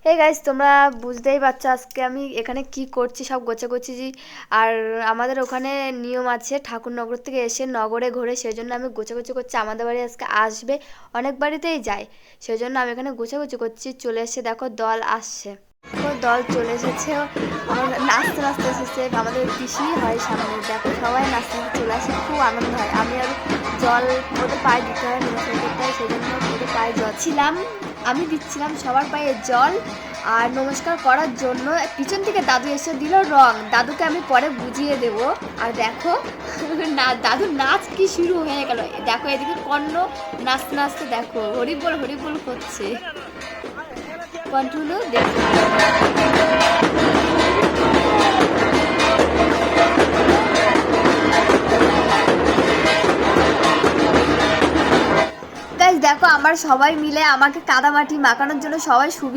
এই গাইস, তোমরা বুঝতেই পারছো আজকে আমি এখানে কি করছি, সব গোছাগুছি। আর আমাদের ওখানে নিয়ম আছে, ঠাকুরনগর থেকে এসে নগরে ঘোরে, সেই জন্য আমি গোছাগুছি করছি। আমাদের বাড়ি আজকে আসবে, অনেক বাড়িতেই যায়, সেই জন্য আমি এখানে গোছাগুছি করছি। চলে এসে দেখো দল আসছে, দেখো দল চলে এসেছে, আমার নাচতে নাচতে এসেছে। আমাদের পিসি হয় সামনে, দেখো সবাই নাচতে নাচতে চলে আসে, খুব আনন্দ হয়। আমি আর জল ওদের পায়ে দিতে হয়, নমস্কার করতে হয়, সেই জন্য ওদের পায়ে জল ছিলাম, আমি দিচ্ছিলাম সবার পায়ে জল। আর নমস্কার করার জন্য পিছন থেকে দাদু এসে দিল রং, দাদুকে আমি পরে বুঝিয়ে দেব। আর দেখো না, দাদুর নাচ কি শুরু হয়ে গেল, দেখো এদিকে কর্ণ নাচতে নাচতে দেখো হরিবোল হরিবোল করছে, কন্টিনিউ দেখতে। গাইস দেখো, আমার সবাই মিলে আমাকে কাদামাটি মাখানোর জন্য সবাই সুবিধা